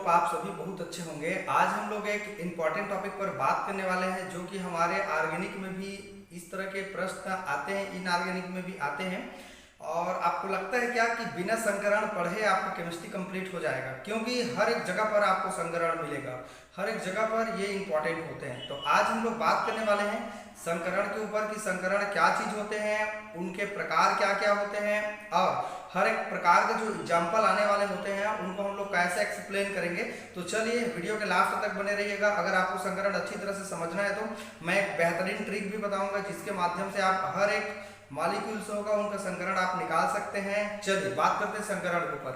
Hope आप सभी बहुत अच्छे होंगे। आज हम लोग एक इम्पॉर्टेंट टॉपिक पर बात करने वाले हैं जो कि हमारे ऑर्गेनिक में भी इस तरह के प्रश्न आते हैं, इनऑर्गेनिक में भी आते हैं। और आपको लगता है क्या कि बिना संकरण पढ़े आपका केमिस्ट्री कंप्लीट हो जाएगा? क्योंकि हर एक जगह पर आपको संकरण मिलेगा, हर एक जगह पर ये इंपॉर्टेंट होते हैं। तो आज हम लोग बात करने वाले हैं संकरण के ऊपर कि संकरण क्या चीज होते हैं, उनके प्रकार क्या क्या होते हैं और हर एक प्रकार के जो एग्जाम्पल आने वाले होते हैं उनको हम लोग कैसे एक्सप्लेन करेंगे। तो चलिए वीडियो के लास्ट तक बने रहिएगा। अगर आपको संकरण अच्छी तरह से समझना है तो मैं एक बेहतरीन ट्रिक भी बताऊंगा जिसके माध्यम से आप हर एक मॉलिक्यूल्स होगा उनका संकरण आप निकाल सकते हैं। चलिए बात करते हैं संकरण के ऊपर।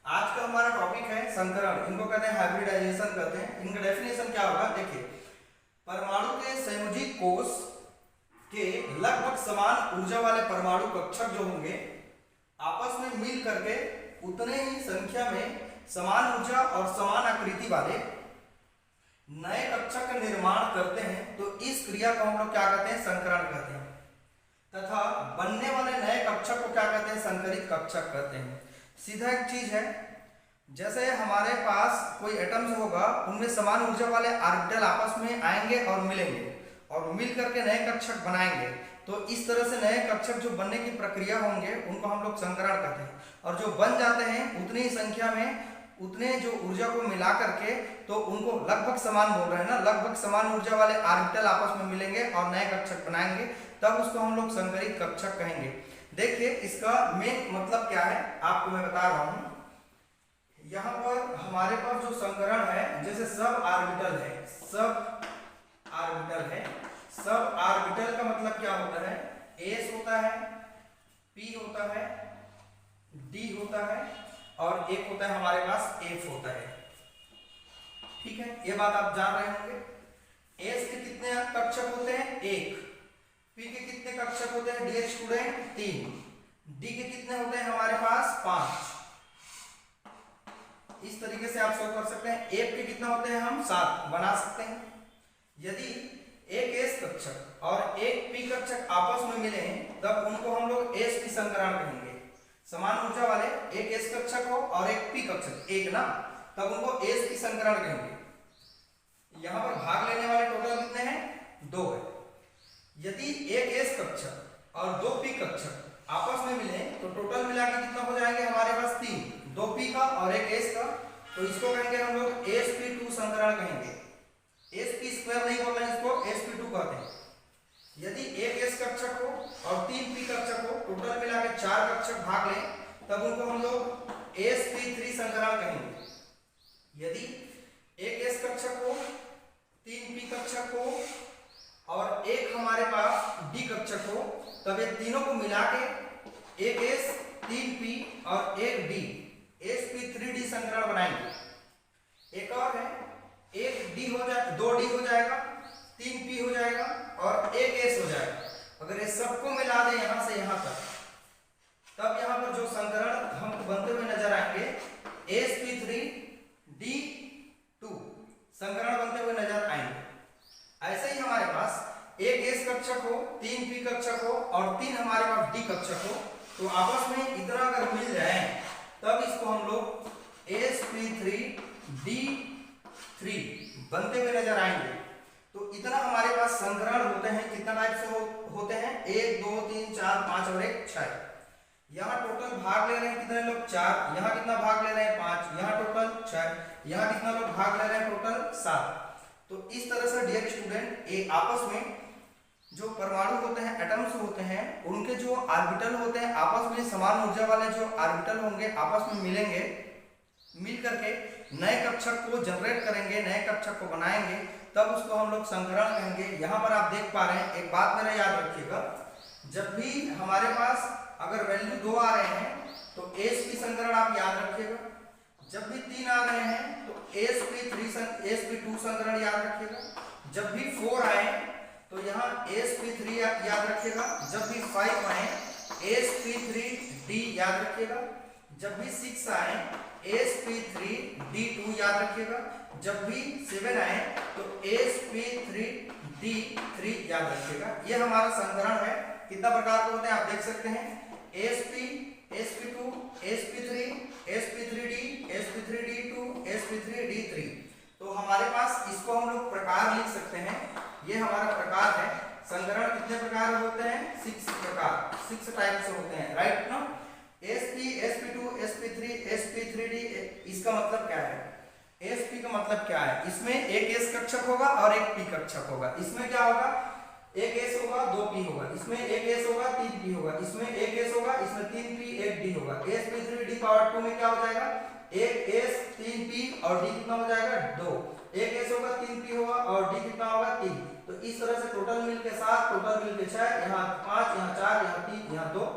आज का हमारा टॉपिक है संकरण। इनको कहते हैं हाइब्रिडाइजेशन कहते हैं। इनका डेफिनेशन क्या होगा, देखिए, परमाणु के संयोजी कोष के लगभग समान ऊर्जा वाले परमाणु कक्षक जो होंगे आपस में मिल करके उतने ही संख्या में समान ऊर्जा और समान आकृति वाले नए कक्षक का निर्माण करते हैं। तो इस क्रिया को हम लोग क्या कहते हैं, संकरण कहते हैं। तथा बनने वाले नए कक्षक को क्या कहते हैं, संकरित कक्षक कहते हैं। सीधा एक चीज है, जैसे हमारे पास कोई एटम्स होगा उनमें समान ऊर्जा वाले ऑर्बिटल आपस में आएंगे और मिलेंगे और मिल करके नए कक्षक बनाएंगे। तो इस तरह से नए कक्षक जो बनने की प्रक्रिया होंगे उनको हम लोग संकरण कहते हैं। और जो बन जाते हैं उतनी ही संख्या में उतने जो ऊर्जा को मिला करके तो उनको लगभग समान बोल रहे हैं ना, लगभग समान ऊर्जा वाले ऑर्बिटल आपस में मिलेंगे और नए कक्षक बनाएंगे, तब उसको हम लोग संकरित कक्षक कहेंगे। देखिए इसका मेन मतलब क्या है आपको मैं बता रहा हूं। यहाँ पर हमारे पास जो संकरण है, जैसे सब ऑर्बिटल है, सब ऑर्बिटल है। सब ऑर्बिटल का मतलब क्या होता है, एस होता है, पी होता है, डी होता है और एक होता है हमारे पास एफ होता है। ठीक है, ये बात आप जान रहे होंगे। एस के कितने कक्षक होते हैं, एक। पी के कितने कक्षक होते हैं डियर स्टूडेंट, 3। डी के कितने होते हैं हमारे पास, 5। इस तरीके से आप शो कर सकते हैं। एफ के कितने होते हैं, हम 7 बना सकते हैं। यदि एक एस कक्षक और एक पी कक्षक आपस में मिले हैं तब उनको हम लोग एस पी संकरण कहेंगे। समान ऊर्जा वाले एक एस कक्षक हो और एक पी कक्षक, एक ना, तब उनको एस पी संकरण कहेंगे। यहां पर भाग लेने वाले टोटल कितने हैं, 2 है। यदि एक एस कक्षक और 2 पी कक्षक आपस में मिले तो टोटल मिला के कितना हो जाएंगे हमारे पास, 3। 2 पी का और एक एस का, तो इसको कहेंगे हम लोग sp2 संकरण कहेंगे। sp स्क्वायर नहीं बोल रहे हैं, इसको sp2 कहते हैं। यदि एक एस कक्षक हो और 3 पी कक्षक हो, टोटल मिला के 4 कक्षक भाग लें तब उनको हम लोग sp3 संकरण कहेंगे। यदि एक एस कक्षक हो, 3 पी कक्षक हो और एक हमारे पास डी कक्षक हो, तब ये तीनों को मिला के एक एस, 3 पी और एक डी, sp3d संकरण बनाएंगे। एक और है, एक डी हो जाए, 2 डी हो जाएगा, 3 पी हो जाएगा और एक एस हो जाएगा। अगर ये सबको मिला दें यहां से यहां तक, तब यहां पर जो संकरण हमको बनते हुए नजर आएंगे sp3d2 संकरण बनते हुए नजर आएंगे। ऐसे ही हमारे पास एक एस कक्षक हो, 3 पी कक्षक हो और 3 हमारे पास डी कक्षक हो, तो आपस में इतना अगर मिल जाए तब इसको हम लोग sp3d3 बनते हुए नजर आएंगे। तो इतना हमारे पास संकरण होते हैं। कितना टाइप से होते हैं, 1 2 3 4 5 और 1 6। यहाँ टोटल भाग ले रहे हैं कितने लोग, 4। यहाँ कितना भाग ले रहे हैं, 5। यहाँ टोटल 6। यहाँ कितना लोग भाग ले रहे हैं, टोटल 7। तो इस तरह से डियर स्टूडेंट ये आपस में जो परमाणु होते हैं, एटम्स होते हैं, उनके जो ऑर्बिटल होते हैं आपस में समान ऊर्जा वाले जो ऑर्बिटल होंगे आपस में मिलेंगे, मिल करके नए कक्षक को जनरेट करेंगे, नए कक्षक को बनाएंगे, तब उसको हम लोग संकरण कहेंगे। यहाँ पर आप देख पा रहे हैं, एक बात मेरा याद रखिएगा, जब भी हमारे पास अगर वैल्यू 2 आ रहे हैं तो sp संकरण आप याद रखिएगा। जब भी 3 आ रहे हैं तो sp2 संकरण याद रखिएगा। जब भी 4 आए तो यहाँ sp3 याद रखिएगा। जब भी 5 आए sp3d याद रखिएगा। जब भी 6 आए sp3d2 याद रखिएगा। जब भी 7 आए तो sp3d3 याद रखिएगा। ये हमारा संकरण है। कितना प्रकार के होते हैं आप देख सकते हैं, sp, sp2, sp3, sp3d, sp3d2, sp3 प्रकार 6 टाइप से होते हैं, राइट ना। sp, sp2, sp3, sp3d, इसका मतलब क्या है? sp का मतलब क्या है? इसमें एक s कक्षक होगा और एक p कक्षक होगा। इसमें क्या होगा? एक s होगा, दो p होगा। इसमें एक s होगा, तीन p होगा। इसमें एक s होगा, इसमें तीन p, एक d होगा। sp3d पावर 2 में क्या हो जाएगा? एक s, तीन p और d कितना हो जाएगा? 2। एक s होगा, तीन p होगा और d कितना होगा? 3। तो इस तरह से टोटल मिल के 7, टोटल मिल के 6, यहाँ 5, यहाँ 4, यहाँ 3, यहाँ 2।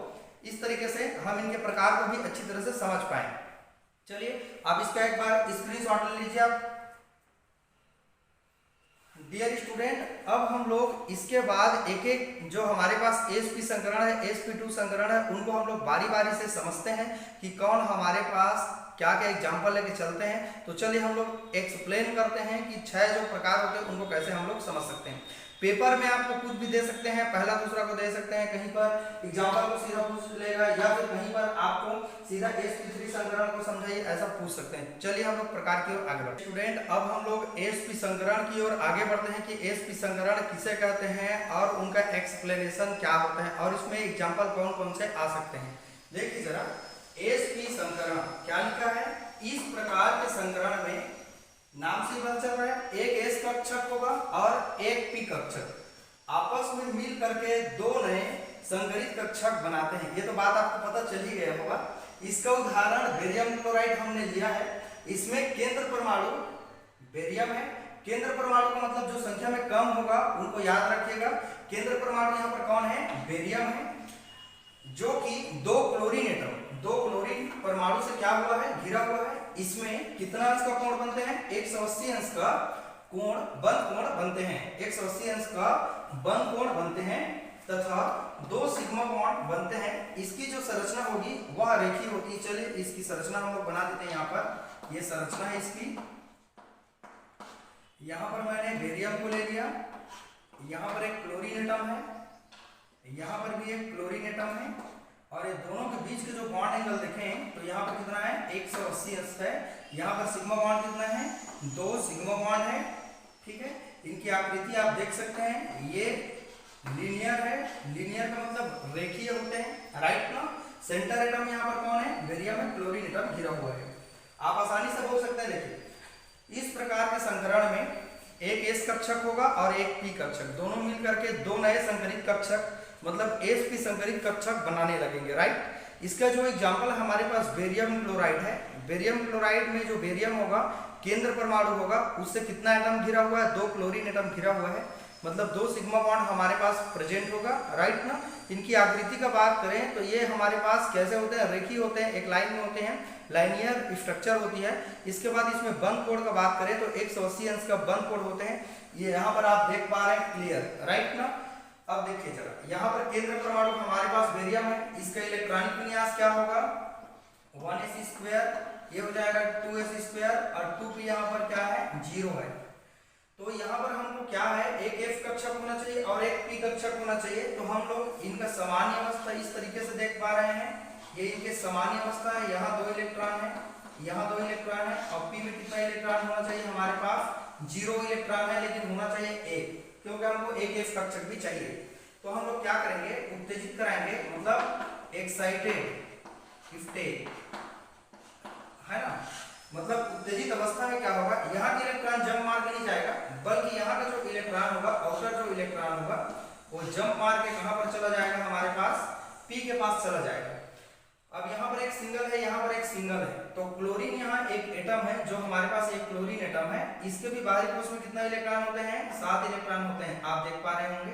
इस तरीके से हम इनके प्रकार को भी अच्छी तरह से समझ पाए। चलिए आप इसका एक बार स्क्रीनशॉट ले लीजिए आप। डियर स्टूडेंट, अब हम लोग इसके बाद एक एक जो हमारे पास sp संकरण है, sp2 संकरण है, उनको हम लोग बारी बारी से समझते हैं कि कौन हमारे पास क्या क्या एग्जाम्पल लेके चलते हैं। तो चलिए हम लोग एक्सप्लेन करते हैं कि 6 जो प्रकार होते हैं उनको कैसे हम लोग समझ सकते हैं। पेपर में आपको कुछ भी दे सकते हैं, पहला दूसरा को दे सकते हैं, कहीं पर एग्जाम्पल को सीधा पूछ लेगा या फिर कहीं पर आपको सीधा sp3 संकरण को समझाइए, ऐसा पूछ सकते हैं। चलिए हम लोग प्रकार की ओर आगे बढ़ते हैं। स्टूडेंट, अब हम लोग sp संकरण की ओर आगे बढ़ते हैं कि sp संकरण किसे कहते हैं और उनका एक्सप्लेनेशन क्या होता है और इसमें एग्जाम्पल कौन कौन से आ सकते हैं। देखिए जरा, sp संकरण क्या लिखा है? इस प्रकार के संकरण में नाम से पता चल रहा है एक s कक्षक होगा और एक p कक्षक आपस में मिल करके दो नए संकरित कक्षक बनाते हैं। ये तो बात आपको पता चल ही गया होगा। इसका उदाहरण बेरियम क्लोराइड हमने लिया है। इसमें केंद्र परमाणु बेरियम है। केंद्र परमाणु का मतलब जो संख्या में कम होगा उनको याद रखिएगा। केंद्र परमाणु यहाँ पर कौन है? बेरियम है, जो कि दो क्लोरीन परमाणु से क्या हुआ है? घिरा हुआ है। इसमें कितना अंश का कोण बनते हैं? 180 अंश का कोण बंद कोण बनते हैं। 180 अंश का बंद कोण बनते हैं तथा 2 सिग्मा बॉन्ड बनते हैं। इसकी जो संरचना होगी वह रेखीय होती है। चलिए इसकी संरचना हम लोग बना देते हैं। यहाँ पर ये संरचना है इसकी। यहाँ पर मैंने बेरियम को ले लिया, यहाँ पर एक क्लोरीन एटम है, यहाँ पर भी एक क्लोरीन एटम है और ये दोनों के बीच के जो बॉन्ड एंगल देखें तो यहाँ पर कितना है? 180 अंश है। यहाँ पर सिग्मा बॉन्ड कितना है? 2 सिग्मा बॉन्ड है। ठीक है, इनकी आकृति आप देख सकते हैं, ये लीनियर है। लीनियर का मतलब रेखीय होते हैं, राइट ना। सेंटर एटम यहाँ पर कौन है? बेरियम है, क्लोरीन एटम घिरा हुआ है। आप आसानी से बोल सकते हैं। देखिए, इस प्रकार के संकरण में एक s कक्षक होगा और एक p कक्षक, दोनों मिल करके दो नए संकरित कक्षक मतलब sp संकरित कक्षक बनाने लगेंगे, राइट। इसका जो एग्जांपल हमारे पास बेरियम क्लोराइड है। बेरियम क्लोराइड में जो बेरियम होगा केंद्र परमाणु होगा, उससे कितना एटम घिरा हुआ है? 2 क्लोरीन एटम घिरा हुआ है, मतलब 2 सिग्मा बॉन्ड हमारे पास प्रेजेंट होगा, राइट ना। इनकी आकृति का बात करें तो ये हमारे पास कैसे होते हैं? रेखीय होते हैं, एक लाइन में होते हैं, लाइनियर स्ट्रक्चर होती है। इसके बाद इसमें बंद कोण का बात करें तो 180 अंश का बंद कोण होते हैं। ये यहाँ पर आप देख पा रहे हैं, क्लियर, राइट ना। अब देखिए जरा, यहाँ पर केंद्र परमाणु हमारे पास बेरियम है। इसका इलेक्ट्रॉनिक विन्यास क्या होगा? 1s², ये हो जाएगा 2s² और 2p यहाँ पर क्या है? 0 है। तो यहाँ पर हमको क्या है? एक f कक्षक होना चाहिए और एक p कक्षक होना चाहिए। तो हम लोग इनका सामान्य अवस्था इस तरीके से देख पा रहे हैं। ये इनके सामान्य अवस्था है, यहाँ 2 इलेक्ट्रॉन है, यहाँ 2 इलेक्ट्रॉन है और p में कितना इलेक्ट्रॉन होना चाहिए? हमारे पास 0 इलेक्ट्रॉन है, लेकिन होना चाहिए 1, क्योंकि हमको एक f कक्षक भी चाहिए। तो हम लोग क्या करेंगे? उत्तेजित कराएंगे, मतलब एक्साइटेड स्टेट, है ना। मतलब उत्तेजित अवस्था में क्या होगा? यहाँ का इलेक्ट्रॉन जंप मार के नहीं जाएगा, बल्कि यहाँ का जो इलेक्ट्रॉन होगा, आउटर जो इलेक्ट्रॉन होगा, वो जंप मार के कहाँ पर चला जाएगा? हमारे पास p के पास चला जाएगा। अब यहाँ पर एक सिंगल है, यहाँ पर एक सिंगल है, तो क्लोरीन यहाँ एक एटम है, जो हमारे पास एक क्लोरीन एटम है। इसके भी बाहरी कोश में कितना इलेक्ट्रॉन होते हैं? 7 इलेक्ट्रॉन होते हैं, आप देख पा रहे होंगे।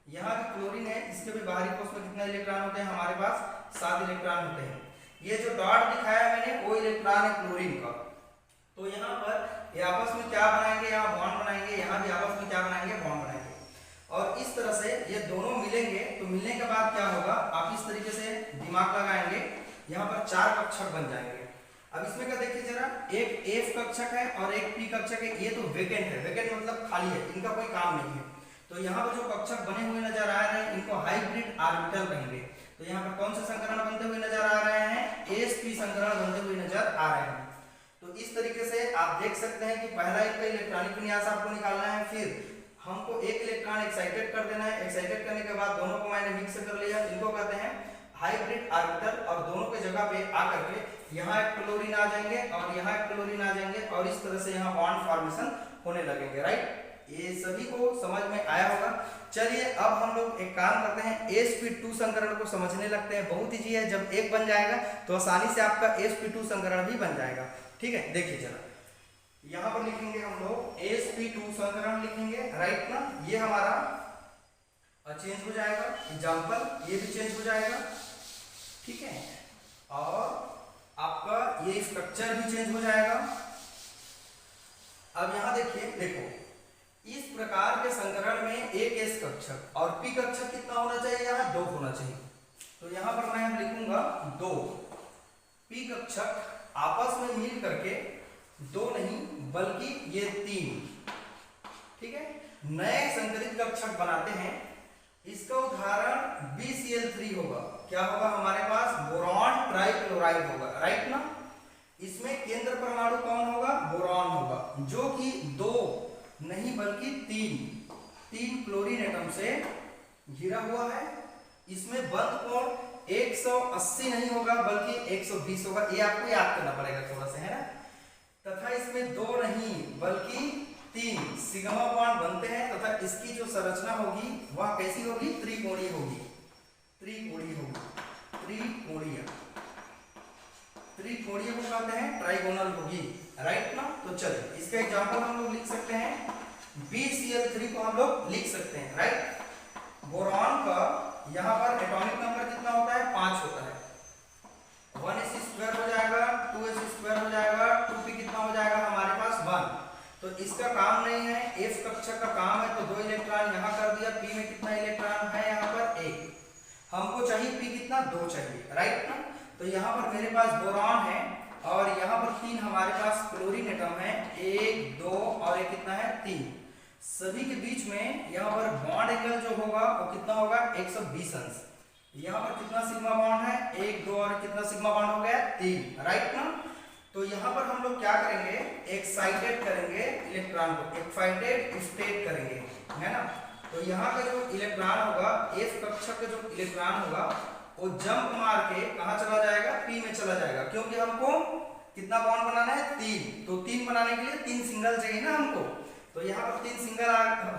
यहाँ भी क्लोरीन है, इसके भी बाहरी कोश में कितना इलेक्ट्रॉन होते हैं? हमारे पास 7 इलेक्ट्रॉन होते हैं। ये जो डॉट दिखाया मैंने वो इलेक्ट्रॉन है क्लोरीन का। तो यहाँ पर ये आपस में क्या बनाएंगे? यहाँ बॉन्ड बनाएंगे, यहाँ भी आपस में क्या बनाएंगे? बॉन्ड बनाएंगे। और इस तरह से ये दोनों मिलेंगे, तो मिलने के बाद क्या होगा? आप इस तरीके से दिमाग लगाएंगे, यहाँ पर 4 कक्षक बन जाएंगे। अब इसमें क्या देखिए जरा, एक f कक्षक है और एक p कक्षक है। ये तो वेकेंट है, वेकेंट मतलब खाली है, इनका कोई काम नहीं है। तो यहाँ पर जो कक्षक बने हुए नजर आ रहे हैं इनको हाइब्रिड ऑर्बिटल कहेंगे। तो यहाँ पर कौन से संकरण बनते हुए नजर आ रहे हैं? sp संकरण बनते हुए नजर आ रहे हैं। तो इस तरीके से आप देख सकते हैं कि पहला इनका इलेक्ट्रॉनिक विन्यास आपको निकालना है, फिर हमको एक इलेक्ट्रॉन एक्साइटेड कर देना है। एक्साइटेड करने के बाद दोनों को मैंने मिक्स कर लिया, इनको कहते हैं हाइब्रिड ऑर्बिटल। और दोनों के जगह पे आकर के यहाँ एक क्लोरीन आ जाएंगे और यहाँ एक क्लोरीन आ जाएंगे और इस तरह से यहाँ बॉन्ड फॉर्मेशन होने लगेंगे, राइट। ये सभी को समझ में आया होगा। चलिए अब हम लोग एक काम करते हैं, sp2 संकरण को समझने लगते हैं। बहुत ईजी है, जब एक बन जाएगा तो आसानी से आपका sp2 संकरण भी बन जाएगा। ठीक है, देखिए जरा यहाँ पर लिखेंगे हम लोग sp2 संकरण लिखेंगे, राइट ना। ये हमारा चेंज हो जाएगा, एग्जाम्पल ये भी चेंज हो जाएगा, ठीक है। और आपका ये स्ट्रक्चर भी चेंज हो जाएगा। अब यहाँ देखिए, देखो इस प्रकार के संकरण में एक s कक्षक और p कक्षक कितना होना चाहिए, यहाँ 2 होना चाहिए। तो यहाँ पर मैं लिखूंगा 2। p कक्षक आपस में मिल करके 2 नहीं बल्कि ये 3, ठीक है, नए संकरित कक्षक बनाते हैं। इसका उदाहरण BCl3 होगा। क्या होगा हमारे पास, बोरॉन ट्राइक्लोराइड होगा, राइट ना। इसमें केंद्र परमाणु कौन होगा, बोरॉन होगा, जो कि 2 नहीं बल्कि 3 क्लोरीन एटम से घिरा हुआ है। इसमें बंध कोण 180 नहीं होगा बल्कि 120 होगा। ये आपको याद करना पड़ेगा थोड़ा सा, है ना। तथा इसमें 2 नहीं बल्कि 3 सिग्मा बॉन्ड बनते हैं तथा इसकी जो संरचना होगी वह कैसी होगी, त्रिकोणीय होगी। त्रिकोणीय को कहते हैं ट्राइगोनल होगी, राइट ना। तो चलिए इसका एग्जांपल हम लोग लिख सकते हैं, BCl3 को हम लोग लिख सकते हैं, राइट। बोरॉन का यहाँ पर एटॉमिक नंबर कितना होता है, 5 होता है। 1s² हो जाएगा, 2s² हो जाएगा, 2p कितना हो जाएगा हमारे पास 1। तो इसका काम नहीं है, f कक्षक का काम है। तो 2 इलेक्ट्रॉन यहाँ कर दिया, p में कितना इलेक्ट्रॉन है यहाँ पर 1। हमको चाहिए p कितना, 2 चाहिए, राइट ना। तो यहाँ पर मेरे पास बोरॉन है और यहाँ पर 3 हमारे पास क्लोरीन एटम है, 1 2 और एक कितना है 3। सभी के बीच में यहाँ पर बॉन्ड एंगल जो होगा वो कितना होगा, 120 अंश। यहाँ पर कितना सिग्मा बॉन्ड है, 1 2 और कितना सिग्मा बॉन्ड हो गया 3, राइट ना। तो यहाँ पर हम लोग क्या करेंगे, एक्साइटेड करेंगे इलेक्ट्रॉन को, एक्साइटेड स्टेट करेंगे, है ना। तो यहाँ का जो इलेक्ट्रॉन होगा, f कक्षक का जो इलेक्ट्रॉन होगा वो जंप मार के कहाँ चला जाएगा, p में चला जाएगा। क्योंकि हमको कितना बॉन्ड बनाना है, 3। तो 3 बनाने के लिए 3 सिंगल चाहिए ना हमको। तो यहाँ पर 3 सिंगल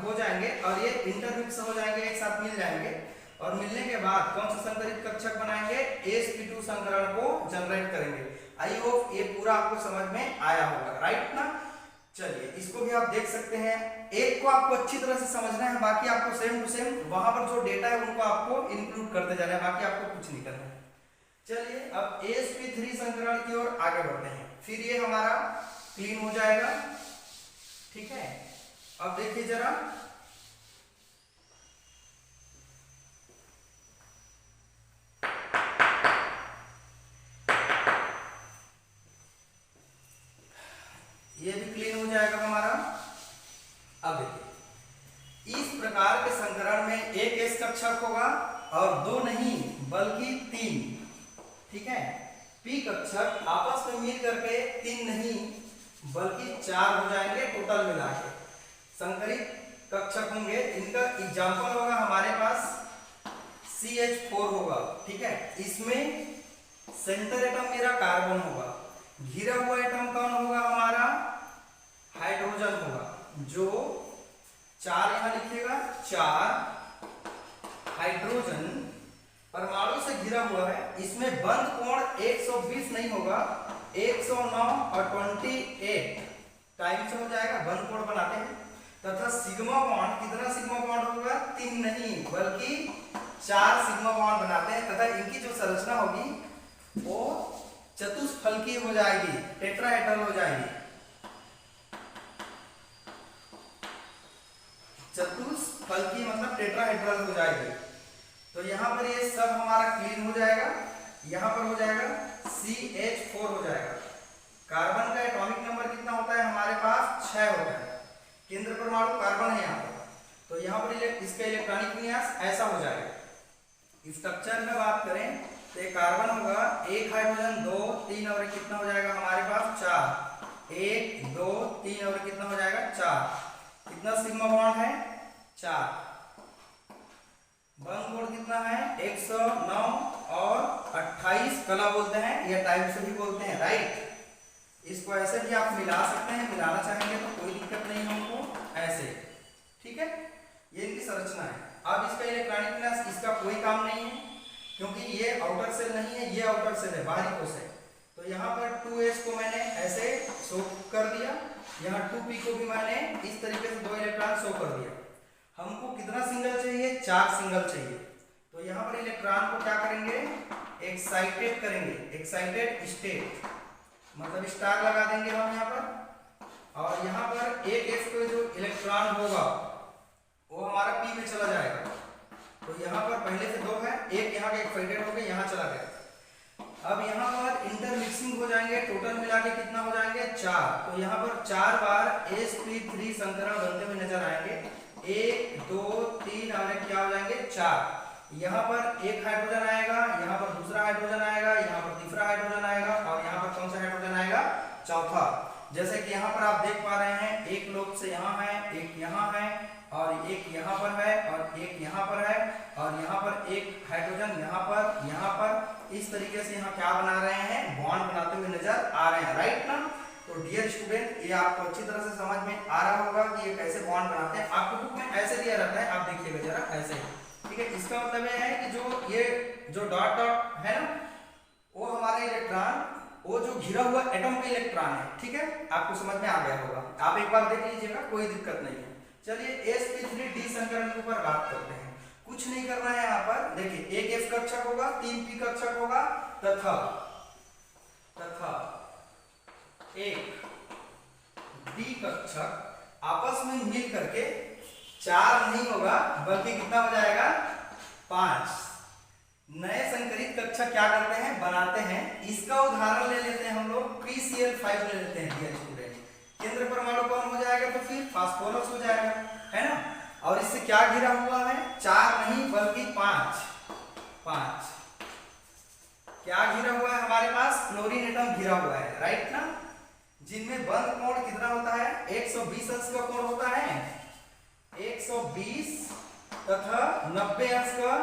हो जाएंगे और ये इंटरमिक्स हो जाएंगे, एक साथ मिल जाएंगे। और मिलने के बाद कौन सा संकरित कक्षक बनाएंगे, sp2 संकरण को जनरेट करेंगे। आई होप ये पूरा आपको समझ में आया होगा, राइट ना। चलिए इसको भी आप देख सकते हैं। एक को आपको अच्छी तरह से समझना है, बाकी आपको सेम टू सेम वहां पर जो डेटा है उनको आपको इंक्लूड करते जाना है, बाकी आपको कुछ नहीं करना है। चलिए अब sp3 संकरण की ओर आगे बढ़ते हैं। फिर ये हमारा क्लीन हो जाएगा, ठीक है। अब देखिए जरा, ये भी क्लीन हो जाएगा हमारा। अब देखिए इस प्रकार के संकरण में एक s कक्षक होगा और 2 नहीं बल्कि 3, ठीक है। p कक्षक आपस में मिल करके 3 नहीं बल्कि 4 हो जाएंगे टोटल मिला के। संकरित कक्षक होंगे, इनका एग्जाम्पल होगा हमारे पास CH4 होगा, ठीक है। इसमें सेंटर एटम मेरा कार्बन होगा, घिरा हुआ एटम कौन होगा हमारा, हाइड्रोजन होगा, जो 4 यहां लिखिएगा, 4 हाइड्रोजन परमाणु से घिरा हुआ है। इसमें बंध कोण 120 नहीं होगा, 109 और 28 टाइम से हो जाएगा, बंध कोण बनाते हैं। तथा सिग्मा बॉन्ड, कितना सिग्मा बॉन्ड होगा, 3 नहीं बल्कि 4 सिग्मा बॉन्ड बनाते हैं। तथा इनकी जो संरचना होगी वो चतुष्फलकीय हो जाएगी, टेट्राहेड्रल हो जाएगी। चतुष्फलकीय मतलब टेट्राहेड्रल हो जाएगी। तो यहाँ पर ये सब हमारा क्लीन हो जाएगा। यहाँ पर हो जाएगा CH4 हो जाएगा। कार्बन का एटॉमिक नंबर कितना होता है हमारे पास, 6 होता है। केंद्र परमाणु कार्बन है यहाँ पर। तो यहाँ पर इसका इलेक्ट्रॉनिक विन्यास ऐसा हो जाएगा। स्ट्रक्चर में बात करें तो एक कार्बन होगा, 1 हाइड्रोजन 2 3 और कितना हो जाएगा हमारे पास 4, 1 2 3 और कितना हो जाएगा 4। कितना सिग्मा बॉन्ड है, 4। बंद कोण कितना है 109 और 28 कला बोलते हैं या टाइम से भी बोलते हैं, राइट। इसको ऐसे भी आप मिला सकते हैं, मिलाना चाहेंगे तो कोई दिक्कत नहीं हमको, ऐसे, ठीक है। ये इनकी संरचना है। अब इसका इलेक्ट्रॉनिक विन्यास, इसका कोई काम नहीं है क्योंकि ये आउटर सेल नहीं है, ये आउटर सेल है, बाहरी कोश है। तो यहाँ पर 2s को मैंने ऐसे शो कर दिया, यहाँ 2p को भी मैंने इस तरीके से 2 इलेक्ट्रॉन शो कर दिया। हमको कितना सिंगल चाहिए, 4 सिंगल चाहिए। तो यहाँ पर इलेक्ट्रॉन को क्या करेंगे, एक्साइटेड करेंगे, एक्साइटेड स्टेट मतलब स्टार लगा देंगे हम यहाँ पर। और यहाँ पर एक s पे जो इलेक्ट्रॉन होगा वो हमारा p में चला जाएगा। तो यहाँ पर पहले से 2 है, एक यहाँ का एक्साइटेड हो गया, यहाँ चला गया। अब यहाँ पर इंटरमिक्सिंग हो जाएंगे, टोटल मिला के कितना हो जाएंगे 4। तो यहाँ पर 4 बार sp3 संकरण बनते हुए नजर आएंगे। 1 2 3 और क्या हो जाएंगे 4। यहाँ पर एक हाइड्रोजन आएगा, यहाँ पर दूसरा हाइड्रोजन आएगा, यहाँ पर तीसरा हाइड्रोजन आएगा और यहाँ पर कौन सा हाइड्रोजन आएगा, चौथा। जैसे कि यहाँ पर आप देख पा रहे हैं, एक लोब से यहाँ है, एक यहाँ है और एक यहाँ पर है और एक यहाँ पर है और यहाँ पर एक हाइड्रोजन यहाँ पर इस तरीके से यहाँ क्या बना रहे हैं, बॉन्ड बनाते हुए नजर आ रहे हैं, राइट ना। तो डियर स्टूडेंट, ये आपको अच्छी तरह से समझ में आ रहा होगा कि ये कैसे बॉन्ड बनाते हैं। आपको बुक में ऐसे दिया रहता है, आप देखिएगा जरा ऐसे, ठीक है। इसका मतलब ये है कि जो डॉट डॉट है ना, वो हमारे इलेक्ट्रॉन, वो जो घिरा हुआ एटम का इलेक्ट्रॉन है, ठीक है। आपको समझ में आ गया होगा, आप एक बार देख लीजिएगा, कोई दिक्कत नहीं है। चलिए sp3d संकरण के ऊपर बात करते हैं। कुछ नहीं करना है यहाँ पर, देखिए एक s कक्षक होगा, 3 p कक्षक होगा तथा एक d कक्षक आपस में मिल करके 4 नहीं होगा बल्कि कितना हो जाएगा 5 नए संकरित कक्षक क्या करते हैं, बनाते हैं। इसका उदाहरण ले लेते हैं हम लोग, PCl5 ले लेते हैं डियर स्टूडेंट। केंद्र परमाणु कौन हो जाएगा, तो फिर फास्फोरस हो जाएगा, है ना। और इससे क्या घिरा हुआ है, 4 नहीं बल्कि 5 क्या घिरा हुआ है हमारे पास, क्लोरीन एटम घिरा हुआ है, राइट ना। जिनमें बंद कोण कितना होता है, 120 अंश का कोण होता है, 120 तथा 90 अंश का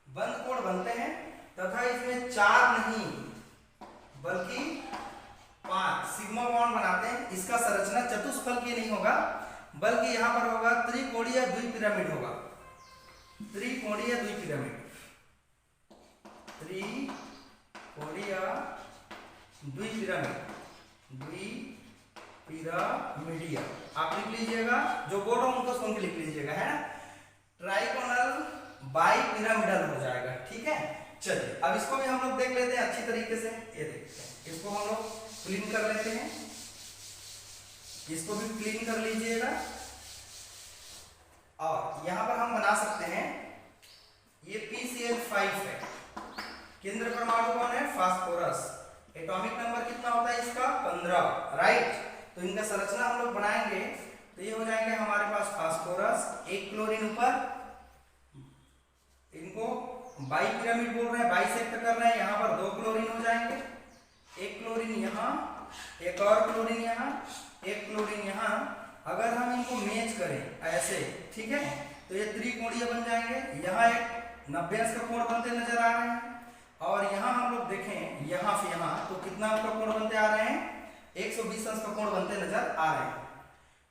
बंद कोण बनते हैं तथा इसमें 4 नहीं बल्कि 5 सिग्मा बॉन्ड बनाते हैं। इसका संरचना चतुष्फलकीय नहीं होगा बल्कि यहाँ पर होगा त्रिकोणीय द्विपिरामिड होगा, त्रिकोणीय द्विपिरामिड, त्रिकोणीय द्विपिरामिड, द्विपिरामिडीय आप लिख लीजिएगा, जो बोर्ड हो उनको सुन के लिख लीजिएगा, है ना। ट्राइकोनल बाइपिरामिडल हो जाएगा, ठीक है। चलिए अब इसको भी हम लोग देख लेते हैं अच्छी तरीके से। ये देखते हैं, इसको हम लोग क्लीन कर लेते हैं, इसको भी क्लीन कर लीजिएगा। और यहां पर हम बना सकते हैं, ये PCl5 है, केंद्र परमाणु कौन है, फास्फोरस। एटॉमिक नंबर कितना होता है इसका, 15, राइट। तो इनका संरचना हम लोग बनाएंगे तो ये हो जाएंगे हमारे पास फास्फोरस, एक क्लोरीन ऊपर, इनको बाई पिरामिड बोल रहे हैं, बाइसेक्ट कर रहे हैं, यहाँ पर 2 क्लोरीन हो जाएंगे, एक क्लोरीन यहाँ, एक और क्लोरीन यहाँ, एक क्लोरीन यहाँ। अगर हम इनको मैच करें ऐसे, ठीक है, तो ये त्रिकोणीय बन जाएंगे। यहाँ एक 90 अंश का कोण बनते नजर आ रहे हैं और यहाँ हम लोग देखें यहाँ से यहाँ तो कितना अंश का कोण बनते आ रहे हैं, 120 अंश का कोण बनते नजर आ रहे हैं।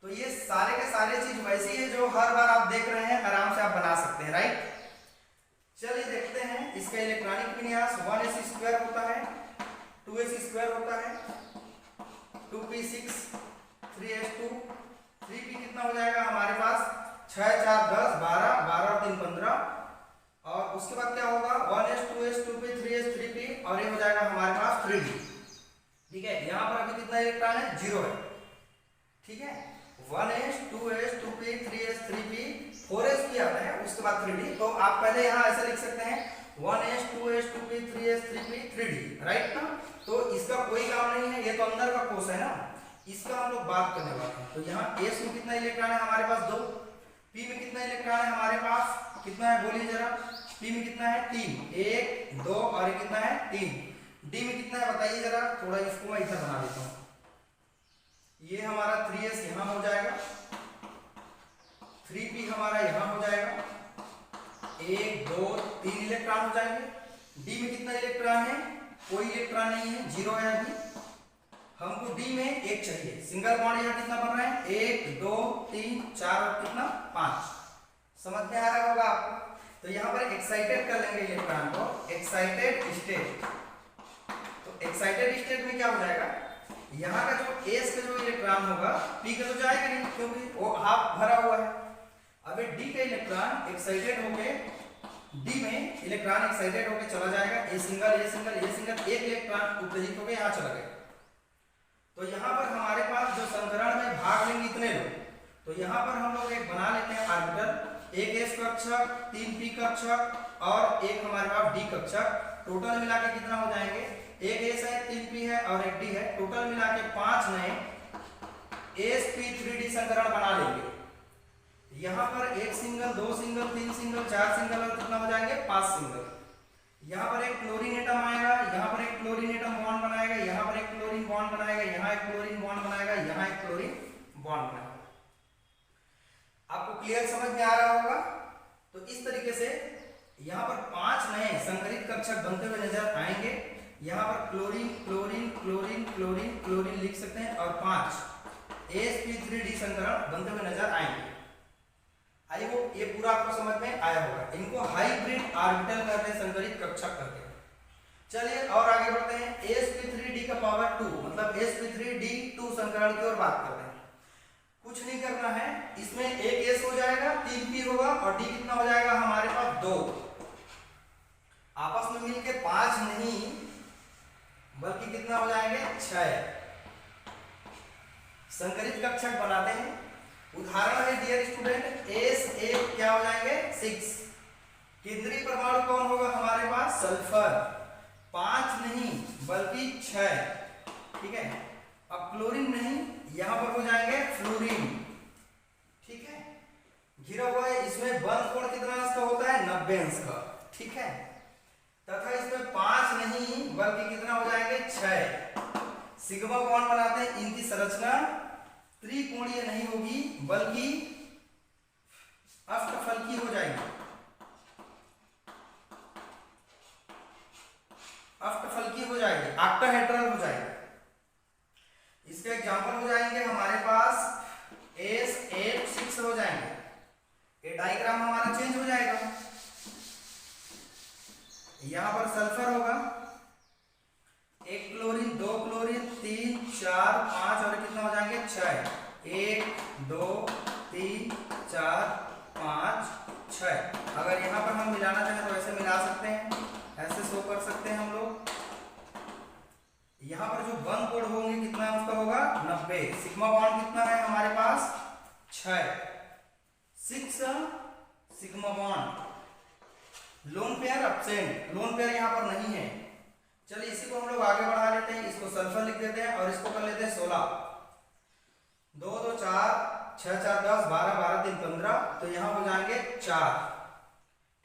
तो ये सारे के सारे चीज वैसी है जो हर बार आप देख रहे हैं, आराम से आप बना सकते हैं, राइट। चलिए देखते हैं इसका इलेक्ट्रॉनिक विन्यास। 1s² होता है, 2s² होता है, 2p6, 3s2, 3p कितना हो जाएगा हमारे पास 6 4 10 12 12 और 3 15 और उसके बाद क्या होगा 1s 2s 2p 3s 3p और ये हो जाएगा हमारे पास 3d, ठीक है। यहाँ पर अभी कितना इलेक्ट्रॉन है, 0 है, ठीक है। 1s 2s 2p 3s 3p 4s भी आता है उसके बाद 3d। तो आप पहले यहाँ ऐसे लिख सकते हैं 1s 2s 2p 3s 3p 3d, right ना। तो इसका कोई काम नहीं है, ये तो अंदर का कोश है ना, इसका हम लोग बात करने वाले हैं। तो यहाँ s में कितना इलेक्ट्रॉन है हमारे पास 2, p में कितना इलेक्ट्रॉन है हमारे पास, कितना है बोलिए जरा, p में कितना है 3, 1 2 और ये कितना है 3, d में कितना है बताइए जरा, थोड़ा इसको मैं इधर बना देता हूँ। ये हमारा 3s यहाँ हो जाएगा, 3p हमारा यहाँ हो जाएगा, 1 2 3 इलेक्ट्रॉन हो जाएंगे। डी में कितना इलेक्ट्रॉन है? कोई इलेक्ट्रॉन नहीं है, 0 है अभी। हमको डी में एक चाहिए। सिंगल बॉन्ड यहाँ कितना बन रहा है? 1 2 3 4 और कितना 5। समझ में आ रहा होगा आपको। तो यहाँ पर एक्साइटेड कर लेंगे इलेक्ट्रॉन को, एक्साइटेड स्टेट। तो एक्साइटेड स्टेट में क्या हो जाएगा? यहाँ का जो एस का जो इलेक्ट्रॉन होगा पी का तो जाएगा नहीं, क्योंकि वो हाफ भरा हुआ है। अब डी का इलेक्ट्रॉन एक्साइटेड होके डी में इलेक्ट्रॉन एक्साइटेड होके चला जाएगा, a single a single a single, एक इलेक्ट्रॉन उत्तेजित होके यहाँ चला गया। तो यहाँ पर हमारे पास जो संकरण में भाग लेंगे इतने लोग, तो यहाँ पर हम लोग एक बना लेते हैं ऑर्बिटल, एक एस कक्षक, 3 पी कक्षक और एक हमारे पास डी कक्षक। टोटल मिला के कितना हो जाएंगे? एक एस है, 3 पी है और एक डी है। टोटल मिला के 5 नए sp3d संकरण बना लेंगे। यहाँ पर एक सिंगल, 2 सिंगल, 3 सिंगल, 4 सिंगल और कितना हो जाएंगे? 5 सिंगल। यहाँ पर एक क्लोरीन एटम आएगा, यहाँ पर एक क्लोरीन एटम बॉन्ड बनाएगा, यहाँ पर एक क्लोरीन बॉन्ड बनाएगा, यहाँ एक क्लोरीन बॉन्ड बनाएगा, यहाँ एक क्लोरीन बॉन्ड बनाएगा। आपको क्लियर समझ में आ रहा होगा। तो इस तरीके से यहाँ पर 5 नए संकरित कक्षक बनते हुए नजर आएंगे। यहाँ पर chlorine chlorine chlorine chlorine chlorine लिख सकते हैं और 5 sp3d संकरण बनते हुए नजर आएंगे। आई होप ये पूरा आपको समझ में आया होगा। इनको हाइब्रिड ऑर्बिटल कहते हैं, संकरित कक्षक कहते हैं। चलिए और आगे बढ़ते हैं। sp3d का पावर 2 मतलब sp3d2 संकरण की ओर बात करते हैं। कुछ नहीं करना है, इसमें एक s हो जाएगा, 3 p होगा और d कितना हो जाएगा हमारे पास? 2। आपस में मिलके 5 नहीं बल्कि कितना हो जाएंगे? 6 संकरित कक्षक बनाते हैं। उदाहरण है डियर स्टूडेंट, S1 क्या हो जाएंगे? 6। केंद्रीय परमाणु कौन होगा हमारे पास? सल्फर। 5 नहीं बल्कि 6। ठीक है। अब क्लोरीन नहीं, यहां पर हो जाएंगे फ्लोरीन। ठीक है। घिरा हुआ है, इसमें बंध कोण कितना अंश का होता है? 90 अंश का। ठीक है। तथा इसमें 5 नहीं बल्कि कितना हो जाएंगे? 6। सिग्मा बॉन्ड बनाते हैं। इनकी संरचना त्रिकोणीय नहीं होगी बल्कि अष्टफलकी हो जाएगी। अष्टफलकी हो जाएगी, ऑक्टाहेड्रल हो जाएगी। इसके एग्जांपल हो जाएंगे हमारे पास S86 हो जाएंगे। ये डायग्राम हमारा चेंज हो जाएगा। यहां पर सल्फर होगा, एक क्लोरीन, 2 क्लोरीन, 3 4 5 और कितना हो जाएंगे? 6। 1 2 3 4 5 6। अगर यहाँ पर हम मिलाना चाहें तो ऐसे मिला सकते हैं, ऐसे शो कर सकते हैं हम लोग। यहाँ पर जो बंद कोण होंगे कितना उसका होगा? 90। सिग्मा बॉन्ड कितना है हमारे पास? 6 sigma bond. Lone pair absent, lone pair यहाँ पर नहीं है। चलिए इसी को हम लोग आगे बढ़ा लेते हैं। इसको सल्फर लिख देते हैं और इसको कर लेते हैं 16। 2 2 4 6 4 10 12 12 3 15। तो यहाँ हो जाएंगे 4।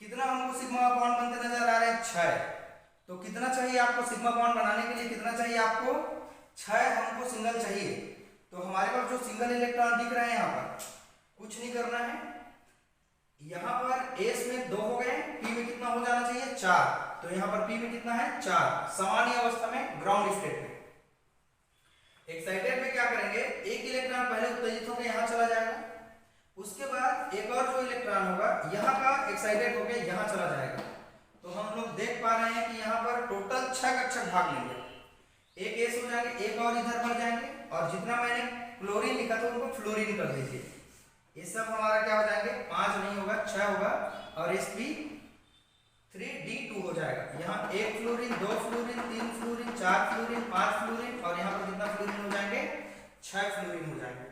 कितना हमको सिग्मा बॉन्ड बनते नजर आ रहे हैं? 6। तो कितना चाहिए आपको सिग्मा बॉन्ड बनाने के लिए? कितना चाहिए आपको? 6 हमको सिंगल चाहिए। तो हमारे पास जो सिंगल इलेक्ट्रॉन दिख रहे हैं यहाँ पर, कुछ नहीं करना है। यहाँ पर एस में 2 हो गए, पी में कितना हो जाना चाहिए? 4। तो यहाँ पर पी में कितना है? 4। सामान्य अवस्था में, ग्राउंड स्टेट में। एक्साइटेड में क्या करेंगे? एक इलेक्ट्रॉन पहले उत्तेजित होकर यहाँ चला जाएगा, उसके बाद एक और जो इलेक्ट्रॉन होगा यहाँ का एक्साइटेड होकर यहाँ चला जाएगा। तो हम लोग देख पा रहे हैं कि यहाँ पर टोटल 6 कक्षक भाग लेंगे। एक एस हो जाएंगे, एक और इधर बढ़ जाएंगे और जितना मैंने क्लोरीन लिखा था उनको फ्लोरीन कर दीजिए। ये सब हमारा क्या हो जाएंगे? 5 नहीं होगा, 6 होगा और sp3d2 हो जाएगा। यहाँ 1 fluorine, 2 fluorine, 3 fluorine, 4 fluorine, 5 fluorine और यहाँ पर कितना फ्लोरीन हो जाएंगे? 6 फ्लोरीन हो जाएंगे।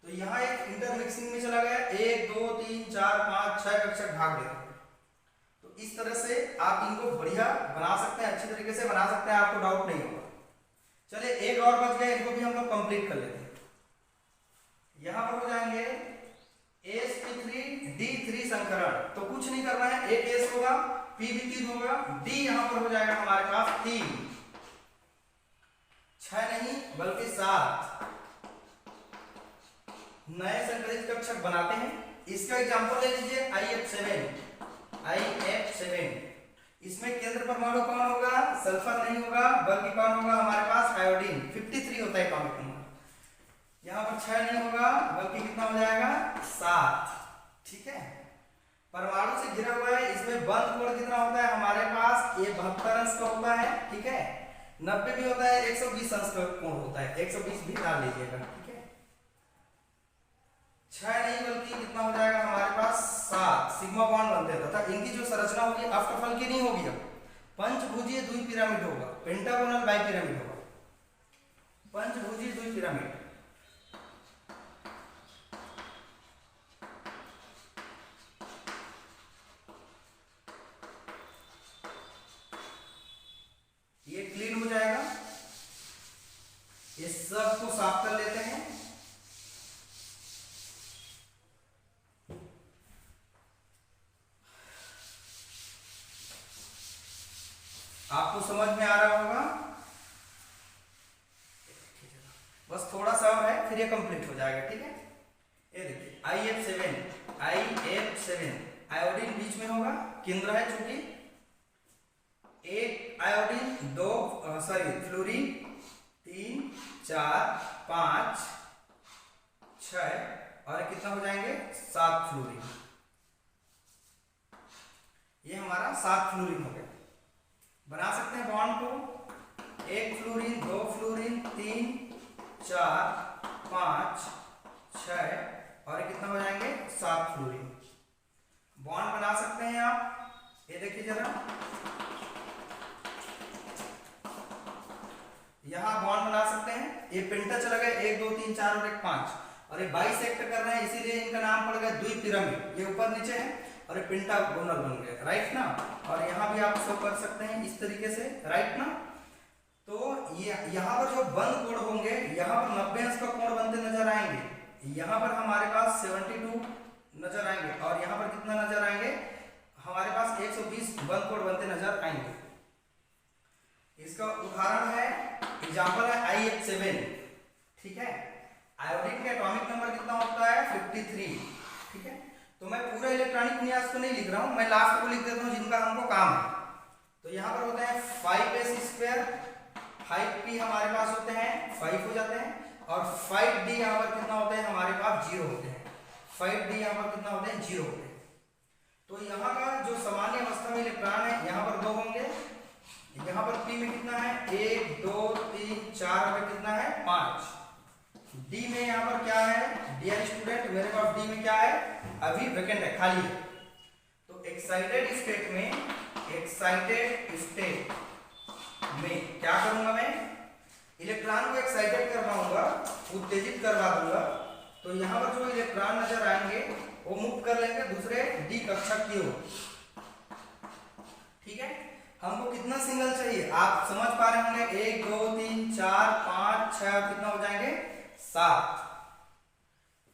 तो यहाँ एक इंटरमिक्सिंग में चला गया। 1 2 3 4 5 6 कक्षक भाग लेते हैं। तो इस तरह से आप इनको बढ़िया बना सकते हैं, अच्छी तरीके से बना सकते हैं, आपको डाउट नहीं होगा। चलिए एक और बच गया, इनको भी हम लोग कंप्लीट कर लेते हैं। यहाँ पर हो जाएंगे sp3d3 संकरण। तो कुछ नहीं करना है, एक एस होगा, पी भी 3 होगा, डी यहाँ पर हो जाएगा हमारे पास 3। 6 नहीं बल्कि 7 नए संकरित कक्षक बनाते हैं। इसका एग्जांपल ले लीजिए IF7। इसमें केंद्र परमाणु कौन होगा? सल्फर नहीं होगा, बल्कि कौन होगा हमारे पास? आयोडीन। 53 होता है एटॉमिक नंबर। यहाँ पर 6 नहीं होगा, बल्कि कितना हो जाएगा? 7। ठीक है, परमाणु से घिरा हुआ है। इसमें बंद कोण कितना होता है हमारे पास? ये 72 अंश का होता है। ठीक है, 90 भी होता है, 120 अंश का कोण होता है। 120 भी डाल लीजिएगा। ठीक है, 6 नहीं बल्कि कितना हो जाएगा हमारे पास? 7 सिग्मा बॉन्ड बनते हैं तथा इनकी जो संरचना होगी अष्टफल की नहीं होगी, अब पंचभुजीय द्विपिरामिड होगा, पेंटागोनल बाइपिरामिड होगा। पंचभुजीय द्विपिरामिड। ये क्लीन हो जाएगा, इस सब को साफ कर लेते हैं। आपको समझ में आ रहा होगा, बस थोड़ा सा और है, फिर ये कंप्लीट हो जाएगा। ठीक है, ये देखिए IF7 आयोडीन बीच में होगा, केंद्र है चूंकि। एक आयोडीन, दो फ्लोरीन, 3 4 5 6 और कितना हो जाएंगे? 7 फ्लोरीन। ये हमारा 7 फ्लोरीन हो गया। बना सकते हैं बॉन्ड को, 1 फ्लोरीन, 2 फ्लोरीन, 3 4 5 6 और कितना हो जाएंगे? 7 फ्लोरीन। बॉन्ड बना सकते हैं आप। ये देखिए जरा, यहां बॉन्ड बना सकते हैं। ये पेंटा चला गया, 1 2 3 4 और 1 5 और ये बाइसेक्ट कर रहे हैं, इसीलिए इनका नाम पड़ गया द्विपिरामिड। ये ऊपर नीचे है और ये पेंटागोनल बन गया, राइट ना। और यहाँ भी आप शो कर सकते हैं इस तरीके से, राइट ना। तो ये यहाँ पर जो बंद कोण होंगे, यहाँ पर 90 अंश का कोण बनते नजर आएंगे। यहाँ पर हमारे पास 72 नजर आएंगे और यहाँ पर कितना नजर आएंगे? हमारे पास 120 बंद कोण बनते नजर आएंगे। इसका उदाहरण है, एग्जाम्पल है IF7। ठीक है, आयोडीन का एटॉमिक नंबर कितना होता है? 53। ठीक है, तो मैं पूरा इलेक्ट्रॉनिक विन्यास को नहीं लिख रहा हूं, मैं लास्ट को लिख देता हूं जिनका हमको काम है। तो यहाँ पर होते हैं 5s², 5p हमारे पास होते हैं 5 हो जाते हैं और 5d यहाँ पर कितना होते हैं हमारे पास? 0 होते हैं। 5d यहाँ पर कितना होते हैं? 0 होते हैं। तो यहाँ का जो सामान्य अवस्था में इलेक्ट्रॉन है, यहाँ पर 2 होंगे। यहाँ पर p में कितना है? 1 2 3 4 और कितना है? 5। डी में यहाँ पर क्या है? डियर स्टूडेंट, मेरे पास डी में क्या है? अभी वैकेंट है, खाली है। तो एक्साइटेड स्टेट में क्या करूंगा मैं? इलेक्ट्रॉन को एक्साइटेड करवाऊंगा, उत्तेजित करवा दूंगा। तो यहाँ पर जो इलेक्ट्रॉन नजर आएंगे वो मूव कर लेंगे दूसरे डी कक्षा की ओर। ठीक है, हमको कितना सिंगल चाहिए आप समझ पा रहे होंगे? 1 2 3 4 5 6 कितना हो जाएंगे? 7।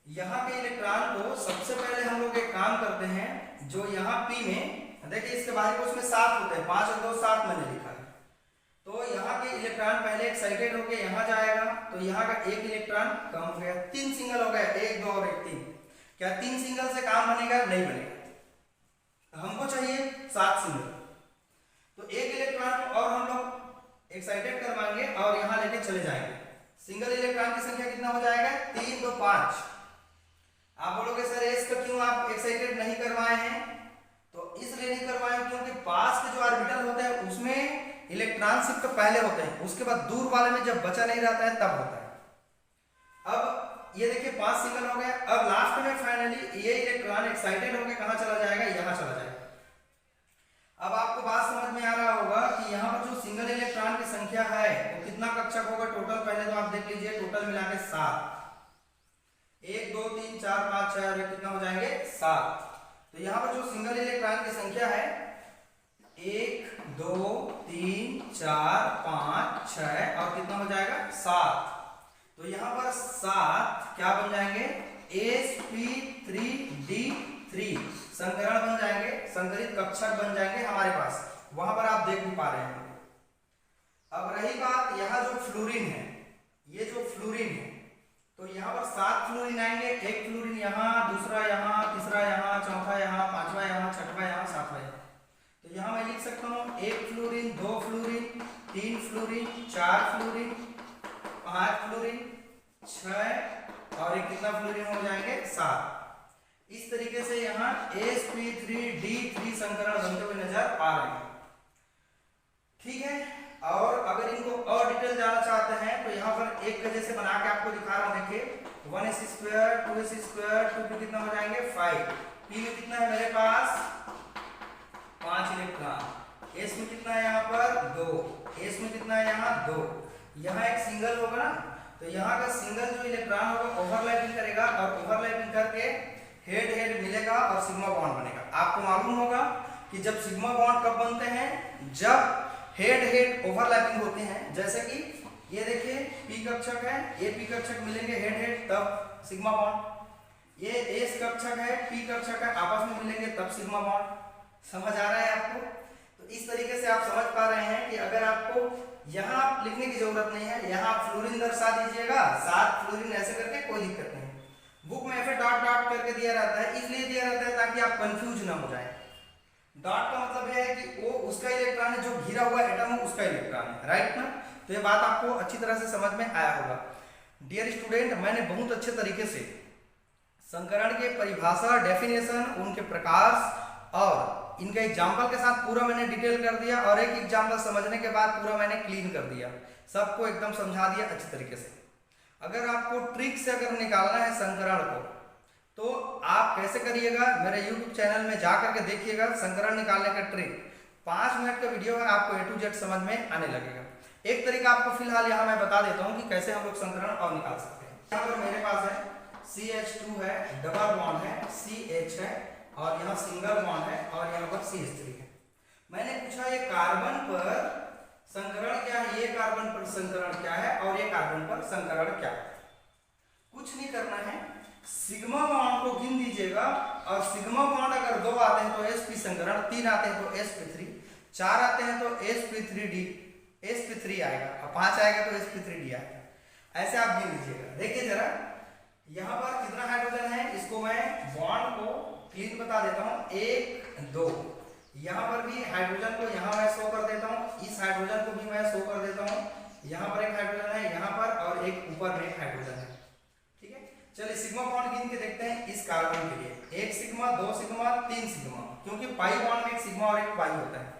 यहाँ के इलेक्ट्रॉन को सबसे पहले हम लोग एक काम करते हैं, जो यहाँ P में देखिए इसके बाद उसमें 7 होते हैं, 5 और 2 7 मैंने लिखा है। तो यहाँ के इलेक्ट्रॉन पहले एक्साइटेड होके यहाँ जाएगा, तो यहाँ का एक इलेक्ट्रॉन कम हो गया, 3 सिंगल हो गया, 1 2 और 1 3। क्या 3 सिंगल से काम बनेगा? नहीं बनेगा, हमको चाहिए 7 सिंगल। तो एक इलेक्ट्रॉन को और हम लोग एक्साइटेड करवाएंगे और यहाँ लेके चले जाएंगे। सिंगल इलेक्ट्रॉन की संख्या कितना हो जाएगा? 3 2 5। आप बोलोगे सर एस का क्यों आप एक्साइटेड नहीं करवाए हैं? तो इसलिए नहीं करवाए क्योंकि पास के जो ऑर्बिटल होते हैं उसमें इलेक्ट्रॉन शिफ्ट पहले होते हैं, उसके बाद दूर वाले में जब बचा नहीं रहता है तब होता है। अब ये देखिए 5 सिंगल हो गए। अब लास्ट में फाइनली ये इलेक्ट्रॉन एक्साइटेड होकर कहाँ चला जाएगा? यहाँ चला जाएगा। अब आपको बात समझ में आ रहा होगा कि यहाँ पर जो सिंगल इलेक्ट्रॉन की संख्या है वो कितना कक्षक होगा टोटल? पहले तो आप देख लीजिए, टोटल मिला के 7। 1 2 3 4 5 6 और कितना हो जाएंगे? 7। तो यहाँ पर जो सिंगल इलेक्ट्रॉन की संख्या है 1 2 3 4 5 6 और कितना हो जाएगा? 7। तो यहाँ पर 7 क्या बन जाएंगे? sp3d3 संकरण बन जाएंगे, संकरित कक्षक बन जाएंगे हमारे पास। वहां पर आप देख भी पा रहे हैं। अब रही बात यहाँ जो फ्लोरीन है, ये जो फ्लोरीन है, तो यहाँ पर 7 फ्लोरीन आएंगे, एक फ्लोरीन यहाँ, दूसरा यहाँ, तीसरा यहाँ, चौथा यहाँ, पांचवा यहाँ, छठवा यहाँ, सातवां यहाँ। तो यहाँ मैं लिख सकता हूँ 1 fluorine, 2 fluorine, 3 fluorine, 4 fluorine, 5 fluorine, 6 और एक कितना फ्लोरीन हो जाएंगे 7। इस तरीके से यहाँ sp3d3 संकरण बनते हुए नजर आ रहे हैं। ठीक है, और अगर इनको और डिटेल जाना चाहते हैं तो यहाँ पर एक जैसे बना के आपको दिखा रहा हूँ, देखिए 1s2 2s2 2 कितना हो जाएंगे 5। p में कितना है मेरे पास 5 इलेक्ट्रॉन, s में कितना है यहाँ पर 2, s में कितना है यहाँ 2। यहाँ एक सिंगल होगा ना, तो यहाँ का सिंगल जो इलेक्ट्रॉन होगा ओवरलैपिंग करेगा और ओवरलैपिंग करके हेड हेड मिलेगा और सिग्मा बॉन्ड बनेगा। आपको मालूम होगा कि जब सिग्मा बॉन्ड कब बनते हैं, जब हेड हेड ओवरलैपिंग होते हैं। जैसे कि ये देखिए p कक्षक है, ये p कक्षक मिलेंगे हेड हेड तब सिग्मा बॉन्ड, ये s कक्षक है, p कक्षक है, आपस में मिलेंगे तब सिग्मा बॉन्ड। समझ आ रहा है आपको? तो इस तरीके से आप समझ पा रहे हैं कि अगर आपको यहाँ लिखने की जरूरत नहीं है, यहाँ आप फ्लोरीन दर्शा दीजिएगा 7 फ्लोरीन ऐसे करके, कोई दिक्कत नहीं। बुक में ऐसे डॉट डॉट करके दिया रहता है, इसलिए दिया रहता है ताकि आप कंफ्यूज ना हो जाए। डॉट का मतलब यह है कि वो उसका इलेक्ट्रॉन है, जो घिरा हुआ एटम है उसका इलेक्ट्रॉन है, राइट ना। तो ये बात आपको अच्छी तरह से समझ में आया होगा। डियर स्टूडेंट, मैंने बहुत अच्छे तरीके से संकरण के परिभाषा, डेफिनेशन, उनके प्रकार और इनके एग्जाम्पल के साथ पूरा मैंने डिटेल कर दिया, और एक एग्जाम्पल समझने के बाद पूरा मैंने क्लीन कर दिया, सबको एकदम समझा दिया अच्छी तरीके से। अगर आपको ट्रिक से अगर निकालना है संकरण को, तो आप कैसे करिएगा, मेरे YouTube चैनल में जा करके देखिएगा संकरण निकालने का ट्रिक। 5 मिनट का वीडियो है, आपको A to Z समझ में आने लगेगा। एक तरीका आपको फिलहाल यहाँ मैं बता देता हूँ कि कैसे हम लोग संकरण और निकाल सकते हैं। यहाँ पर मेरे पास है CH2 है, डबल बॉन्ड है, CH है, और यहाँ सिंगल बॉन्ड है, और यहाँ पर CH3 है। मैंने पूछा ये कार्बन पर संकरण क्या है, ये कार्बन पर संकरण क्या है, और ये कार्बन पर संकरण क्या है। कुछ नहीं करना है, सिग्मा बॉन्ड को गिन दीजिएगा, और सिग्मा बॉन्ड अगर 2 आते हैं तो sp संकरण, 3 आते हैं तो sp3, 4 आते हैं तो sp3 आएगा, और 5 आएगा तो sp3d आएगा। ऐसे आप गिन लीजिएगा। देखिए जरा यहाँ पर कितना हाइड्रोजन है, इसको मैं बॉन्ड को क्लीन बता देता हूँ, 1 2। यहाँ पर भी हाइड्रोजन को यहाँ मैं शो कर देता हूँ, इस हाइड्रोजन को भी मैं शो कर देता हूँ। यहाँ पर एक हाइड्रोजन है, यहाँ पर, और एक ऊपर में एक हाइड्रोजन है। ठीक है, चलिए सिग्मा बॉन्ड गिन के देखते हैं इस कार्बन के लिए। 1 सिग्मा, 2 सिग्मा, 3 सिग्मा, क्योंकि पाई बॉन्ड में एक सिग्मा और एक पाई होता है।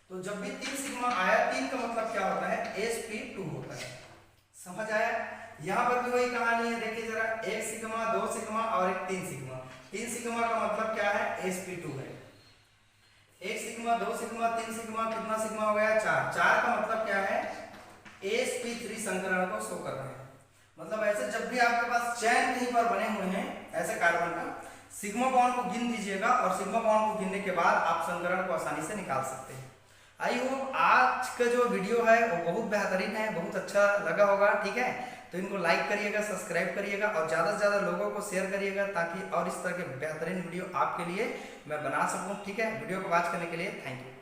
तो जब भी 3 सिग्मा आया, 3 का मतलब क्या होता है, sp2 होता है। समझ आया? यहाँ पर भी वही कहानी है, देखिए जरा, 1 सिग्मा, 2 सिग्मा और एक 3 सिग्मा। 3 सिग्मा का मतलब क्या है, sp2 है। 1 सिग्मा, 2 सिग्मा, 3 सिग्मा, कितना सिग्मा हो गया, 4। 4 का मतलब क्या है, sp3 संकरण को शो कर रहे हैं। मतलब ऐसे जब भी आपके पास चैन कहीं पर बने हुए हैं ऐसे कार्बन का, सिग्मा बॉन्ड को गिन दीजिएगा, और सिग्मा बॉन्ड को गिनने के बाद आप संकरण को आसानी से निकाल सकते हैं। आई होप आज का जो वीडियो है वो बहुत बेहतरीन है, बहुत अच्छा लगा होगा। ठीक है, तो इनको लाइक करिएगा, सब्सक्राइब करिएगा, और ज़्यादा से ज़्यादा लोगों को शेयर करिएगा, ताकि और इस तरह के बेहतरीन वीडियो आपके लिए मैं बना सकूँ। ठीक है, वीडियो को वॉच करने के लिए थैंक यू।